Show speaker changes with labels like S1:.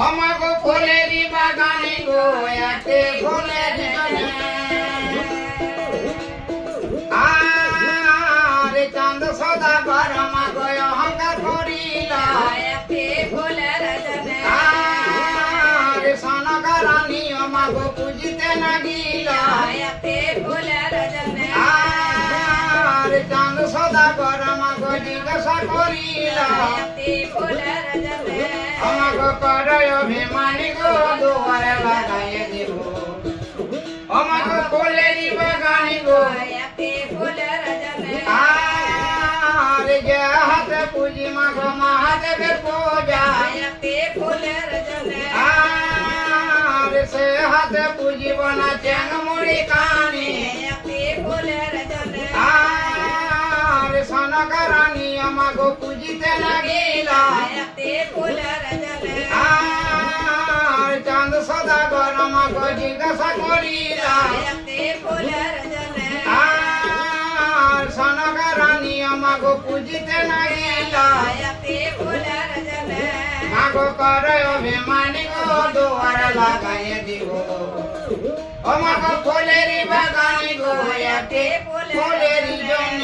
S1: আমাগো ফুলেরি বাগানে গো এতে ফুলের জন্য আরে চাঁদ সদা ঘর আমাগো অহংকার করিলা
S2: এতে ফুলের জন্য
S1: আরে সনকারানি আমাগো পুজিতে নাগিলা
S2: এতে ফুলের জন্য
S1: আরে চাঁদ সদা ঘর আমাগো জিজ্ঞাসা করিলা
S2: এতে ফুলের জন্য
S1: আমাগো করয় অভিমানী গো দুয়ারে লাগাইয়ে দিব আমাগো ফুলেরি বাগানে গো
S2: এতে ফুলের জন্য
S1: আরে যে হাতে পুজি মাগো মহাদেবের পূজা
S2: এতে ফুলের জন্য
S1: আরে সে হাতে পুজিব না চেন মুড়ি কানি
S2: এতে ফুলের জন্য
S1: আরে সনকারানি আমাগো পুজিতে লাগিলা
S2: এতে ফুলের জন্য
S1: আর চাঁদ সদাগর আমাগো জিজ্ঞাসা করিলা
S2: এতে ফুলের জন্য
S1: আর সনকারানি আমাগো পুজিতে লাগিলা
S2: এতে ফুলের জন্য
S1: মাগো করে অভিমানী গো দুয়ারে লাগাইয়ে দিব ও মাগো ফুলেরি বাগানে গো এতে ফুলেরি জন্য